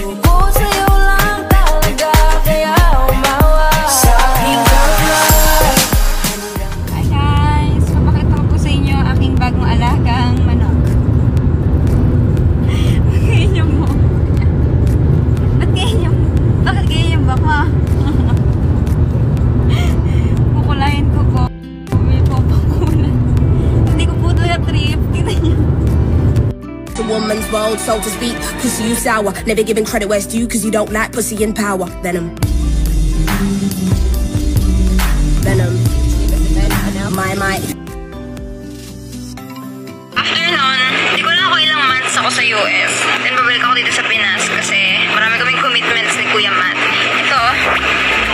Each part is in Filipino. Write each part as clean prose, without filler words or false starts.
Suko sa'yo lang talaga, kaya umawa sa aking kamay. Hi guys! Papakita ko po sa inyo ang aking bagong alagang manok. Bakit ganyan mo? Bakit ganyan ba ka? Kukulayin ko po. May papakulan. Hindi ko po talaga trip. Tingnan niyo. A woman's world, so to speak. Pussy, you sour. Never giving credit where it's due, cause you don't like pussy in power. Venom. Venom. My. After nun, hindi ko lang ako ilang months ako sa US. Then babalik ako dito sa Pinas kasi marami kaming commitments ni Kuya Matt. Ito,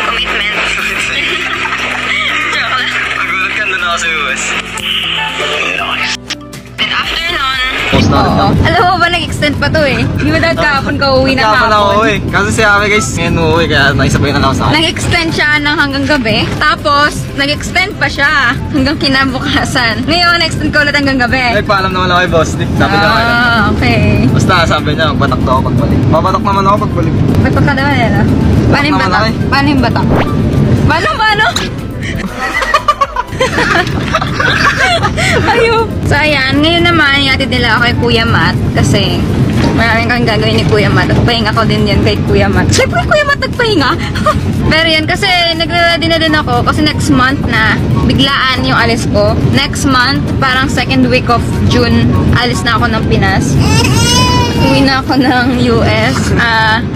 commitment. Joke lang. Nagulat ka na ako sa US. Then after nun, Post na rin. alam mo ba nag-extend pa to eh. Hindi mo dahil kahapon ka uwi na Kahapon ako kahapon. uwi. Kasi si Ame guys, ngayon uuwi kaya naisabay na lang ako sa akin. Nag-extend siya ng hanggang gabi. Tapos, nag-extend pa siya hanggang kinabukasan. Ngayon, nag-extend ko ulit hanggang gabi. Nagpaalam naman ako kay Boss Nick. Sabi niya ako. Okay. Basta sabi niya, magbatak daw ako pagbalik. Babatak naman ako pagbalik. Nagpagka naman yan ah. Paano yung naman batak? ako eh. Paano yung batak? Paano? Ayun. So ayan, ngayon naman ihatid nila ako kay Kuya Matt kasi maraming kang gagawin ni Kuya Matt at pahinga ko din yan kay Kuya Matt. Siyempre Kuya Matt nagpahinga. Pero yan kasi nagre-ready na din ako kasi next month na biglaan yung alis ko. Next month, parang second week of June, alis na ako ng Pinas. Uwi na ako ng US.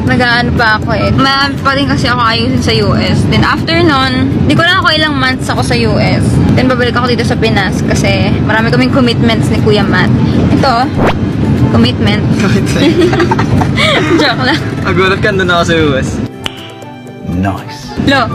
Nag-ano pa ako eh. Marami pa rin kasi ako ayusin sa US. Then after nun, di ko lang ako ilang months ako sa US. Then babalik ako dito sa Pinas kasi marami kaming commitments ni Kuya Matt. Ito, commitment. Joke lang. Nagulat ka na ako sa US. Nice. Lo,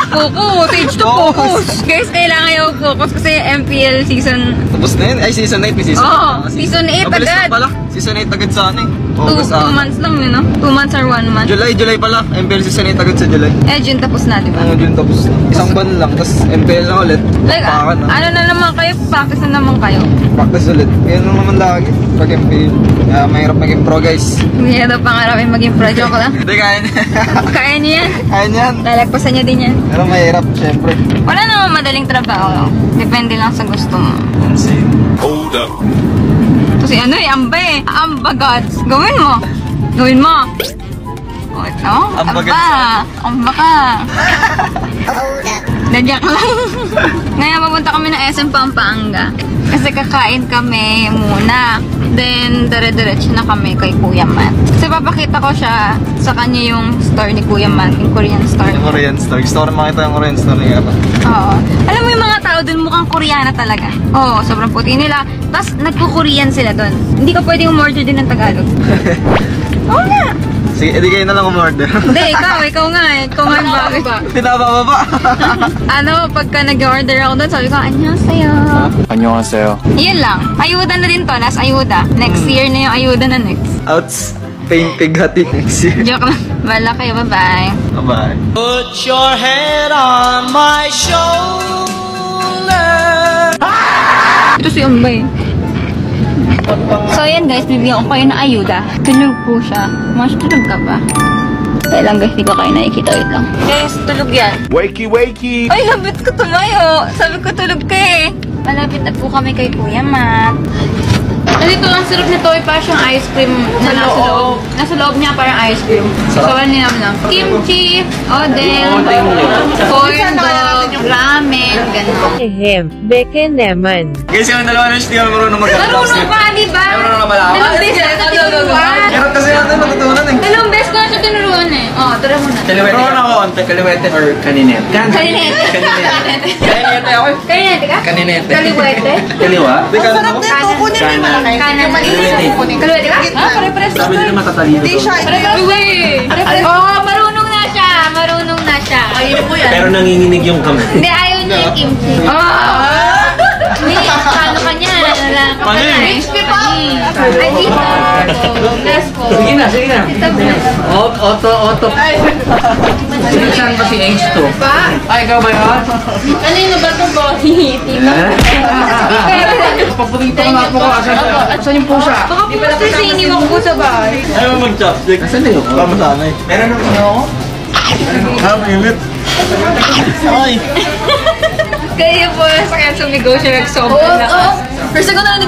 focus! Stage to focus! Guys, kailangan yung focus kasi MPL season... Tapos na yun? Ay, season 8. May season 8. Oo, season 8 Mabilis agad. lang pala. Season 8 agad sa ano eh. 2 months lang yun, no? 2 months or 1 month. July pala. MPL season 8 agad sa July. Eh, June tapos na, di ba? Oo, June tapos na. Isang ban lang. Tapos MPL na ulit. Like, Pakan na. ano na naman kayo? Practice na naman kayo. Practice ulit. Yan lang naman lagi. Pag MPL. Kaya mahirap maging pro guys. Hindi na daw pangarapin maging pro. Joke lang. Hindi, kaya niya. Kaya niyo yan. Kaya niyan. Lalagpasan niya din yan. Pero mahirap, syempre. Wala naman madaling trabaho. Depende lang sa gusto mo. Hold up. Kasi ano eh, amba eh. Amba gods. Gawin mo. Gawin mo. Oh, ito. Amba Amba. gods. Amba ka. Dadyak lang. Ngayon, papunta kami ng SM Pampanga. Kasi kakain kami muna. Then, dire-diretso na kami kay Kuya Matt. Kasi papakita ko siya sa kanya yung store ni Kuya Matt, yung Korean store. Yung Korean store. Gusto ko rin makita yung Korean store niya. Oo. Alam mo yung mga tao dun mukhang Koreana talaga. Oo, sobrang puti nila. Tapos nagko-Korean sila dun. Hindi ka pwedeng umorder din ng Tagalog. Oo nga. Sige, edi kayo na lang umorder. Hindi, ikaw nga eh. Ikaw nga yung bagay. Pinababa. Ano, pagka nag-order ako dun, sabi ko, annyeonghaseyo. 안녕하세요. Yun lang. Ayuda na din to. Last ayuda. Next year na yung ayuda na next. Outs. Paint pig hati next year. Joke lang. Wala kayo. Bye-bye. Bye-bye. Put your head on my shoulder. Ito si Umbay. So yan guys, bibigyan ko kayo ng ayuda. Tulog po siya. Mas tulog ka ba? Kaya lang guys, di ko kayo nakikita. Wait lang. Guys, tulog yan. Wakey. Ay, labit ko tumayo. Sabi ko tulog ka eh. Malapit na po kami kay Kuya Matt. Dito ang sarap nito ay parang siyang ice cream na nasa loob. Nasa loob niya parang ice cream. So, ano lang. Kimchi, oden, corn dog, ramen, gano'n. Beke naman. Guys, yung dalawa na hindi kami marunong Marunong pa, di ba? Marunong na pala ako. Dalawang beses na siya tinuruan. Hirap kasi natin matutunan eh. Dalawang beses ko na siya tinuruan eh. Oh, tara muna. Marunong ako onte. Kaliwete or kaninete? Kaninete. Kaninete ako eh. Kaninete ka? Kaninete. Kaliwete? Kaliwa? Ang sarap nito. Kunin mo yung malaki. Kanan. Kaliwete ka? Pare-pares. Sabi nila matatalino. Hindi siya. Pare-pares. Oh, marunong na siya. Marunong na siya. Ayun mo yan. Pero nanginginig yung kamay. Hindi, ayaw niya yung kimchi. Oh! May, paano kanya? Wala ka pala eh. Ay, dito. Last po. Sige na, sige na. Auto. Saan ba si H2? Ay, ikaw ba yun? Kanino ba ito po? Pagpagito ka nga po ka. Saan yung pusa? Baka po kasi iniwan ko sa bahay. Ayaw mo mag-chopstick. Saan na yun? Tama sana eh. Meron naman ako. Init. Ay. Kaya po, sa kaya sumigaw siya nag-sobrang lakas. First ako na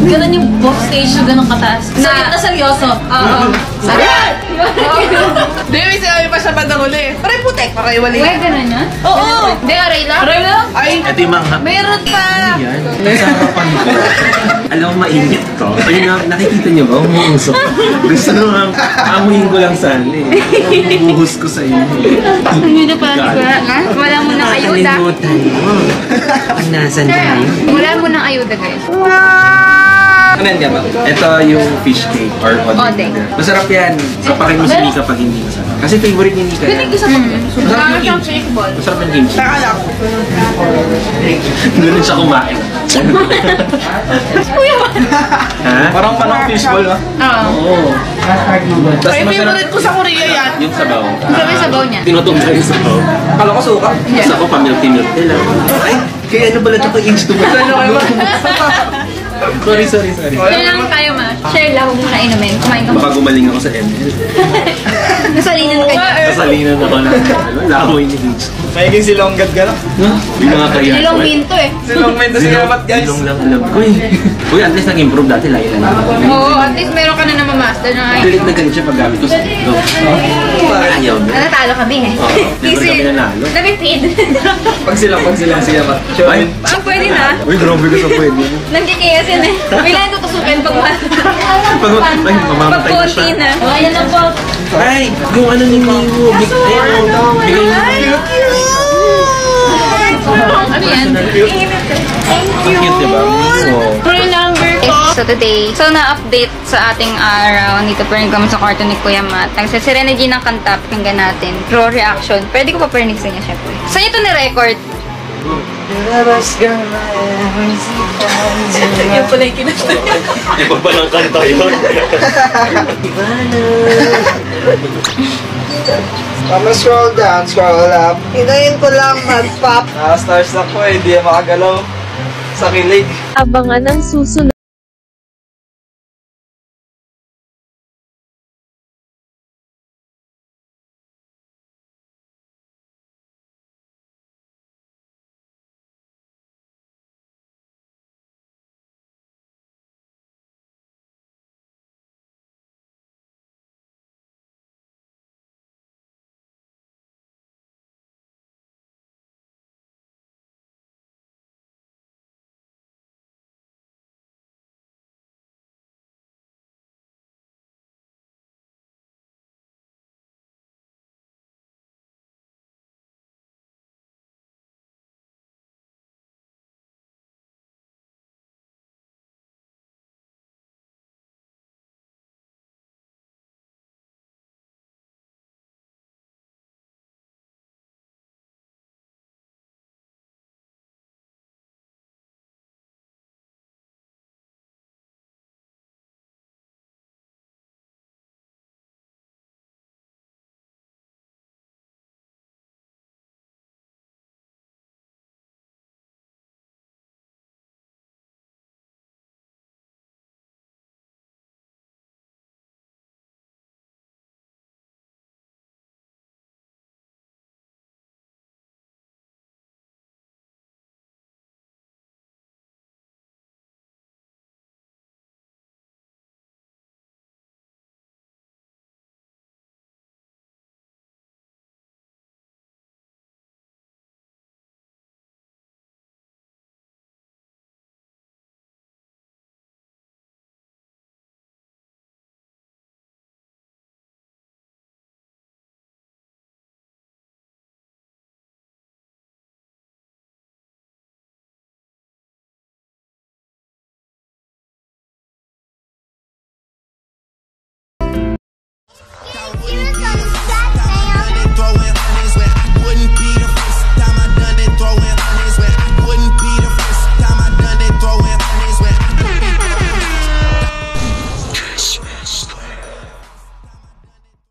ganun yung box stage yung ganun kataas. Na seryoso. Oo. Di, may sinabi pa siya bandang huli. Paray putek, paray wali. Uy, ganun yun? Oo. Hindi, aray lang. Aray lang. Ay, Ito yung mga... Meron pa. Yan. Nasa harapan ko. Alam mo, mainit to. Ayun na, nakikita niyo ba? Umuusok. Gusto naman, amuhin ko lang sana eh. Buhos ko sa inyo. Hindi na pala wala mo ng ayuda. Nakalimutan mo. Nasan tayo? Wala mo ng ayuda, guys. Ano yan ba? Ito yung fish cake or Odeng. Masarap yan. Kapakin mo si Mika pag hindi masarap. Kasi favorite ni Mika yan. Masarap yung kimchi. Masarap yung kimchi. nakala ko. Ganun siya kumain. Ha? Parang manang fishball ah. Oo. Tapos Ay, favorite ko sa Korea yan. yung sabaw. Sabi sabaw niya. Tinutugtog yung sabaw. Kala ko suka. Tapos ako pamilti-milti lang. Ay, kaya ano pala ito kay H2 ba? Sorry. Share lang tayo, ma. Share lang, huwag mo na inumin. Kumain ka. Baka gumaling ako sa ML. Nasalinan ka niya. Kasalinan ako ng lamoy ni H2. Mayiging silonggad ka lang. Hindi mga kaya. Ilong minto eh. Silong mento sigamat guys. Ilong lang alam ko eh. Uy, at least nag-improve dati. Layo lang. Oo, at least meron ka na namamaster na ngayon. Galit na galit siya pag gamit ko sa TikTok. Ayaw na. Natalo kami eh. Oo, never kami nanalo. Nabipid. Pag silang sigamat. Ay, Ah, pwede na. uy, grabe ka sa pwede. Nagkikiyas yan eh. Bigla yung tutusukin pag Ay, mamamatay na konti siya. na. Oh, ayan na po. Ay, yung ano ni Miwo. Bigay niya. Ano yan? Cute, diba? Miwo. So today, na-update sa ating araw. Dito pa rin kami sa kwarto ni Kuya Matt. Nagsa si Rene G ng kanta, pakinggan natin. Pro reaction. Pwede ko pa parinig sa niya, syempre. Saan ito ni-record? Yung pala yung kinasta. Iba pa ng kanta yun. Mama, scroll down, scroll up. Hinayin ko lang mag-pop. Stars na po eh, di makagalaw. Sa kilig. Abangan ang susunod.